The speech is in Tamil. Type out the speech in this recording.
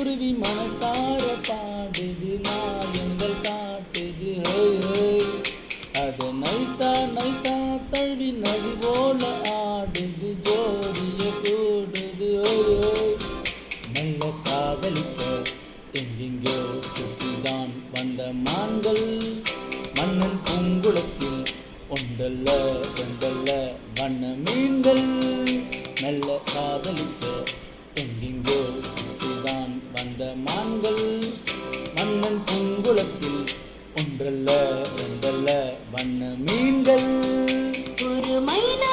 குருவி மனசார பாடுது மாயங்கள் காட்டுது ஹோய் ஹோய். அது நைசா நைசா தழுவி நதி போல ஆடுது ஜோடிய கூடுது ஹோய் ஹோய். நல்ல காதலிக்க எங்கெங்கோ சுற்றிதான் வந்த மான்கள் மன்னன் பூங்குளத்தில் ஒன்றல்ல ரெண்டல்ல வண்ண மீன்கள். நல்ல காதலிக்க எங்கெங்கோ சுற்றிதான் வந்த மான்கள் மன்னன் பூங்குளத்தில் ஒன்றல்ல ரெண்டல்ல வண்ண மீன்கள். ஒரு மைனா